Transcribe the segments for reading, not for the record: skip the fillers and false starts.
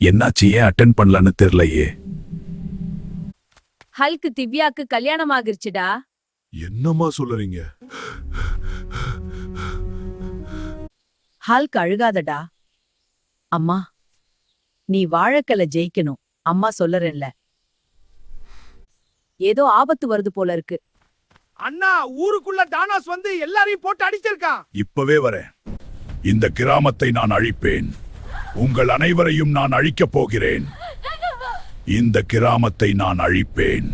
என்னாச்சு? ஏன் அட்டென்ட் பண்ணலன்னு தெரியலையே. ஹல்க் திவ்யாக்கு கல்யாணம் ஆகிருச்சுடா. என்னம்மா சொல்றீங்க? ஹல்க் அழுகாதடா. அம்மா, நீ வாழக்கல ஜெயிக்கணும். அம்மா சொல்லறேன்ல. ஏதோ ஆபத்து வருது போல இருக்கு. அண்ணா, ஊருக்குள்ள தானோஸ் வந்து எல்லாரையும் போட்டு அடிச்சிருக்கான். இப்பவே வரேன். இந்த கிராமத்தை நான் அழிப்பேன். உங்கள் அனைவரையும் நான் அழிக்கப் போகிறேன். இந்த கிராமத்தை நான் அழிப்பேன்.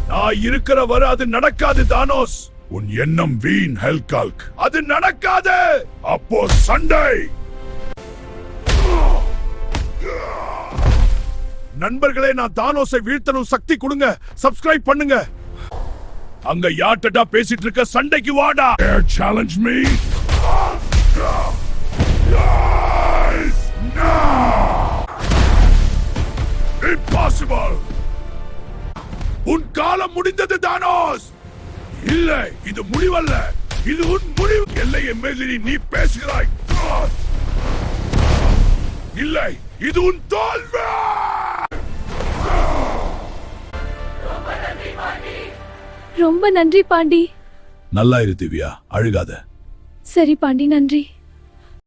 நான் இருக்கிற வரை அது நடக்காது தானோஸ். உன் எண்ணம் வீண் ஹெல்கால்க். அது நடக்காது. அப்போ சண்டை. நண்பர்களே, நான் தானோஸை வீழ்த்தணும். சக்தி கொடுங்க. சப்ஸ்கிரைப் பண்ணுங்க. அங்க யார்ட்டடா பேசிட்டு இருக்க? சண்டைக்கு வாடா. Challenge me. Impossible. உன் காலம் முடிந்தது தானோஸ். இல்லை, இது முடிவல்ல. இது உன் முடிவு. எல்லையை மீறி நீ பேசுகிறாய். இல்லை, இது உன் தோல்வி. ரொம்ப நன்றி பாண்டி. நல்லா இரு திவ்யா, அழுகாத. சரி பாண்டி, நன்றி.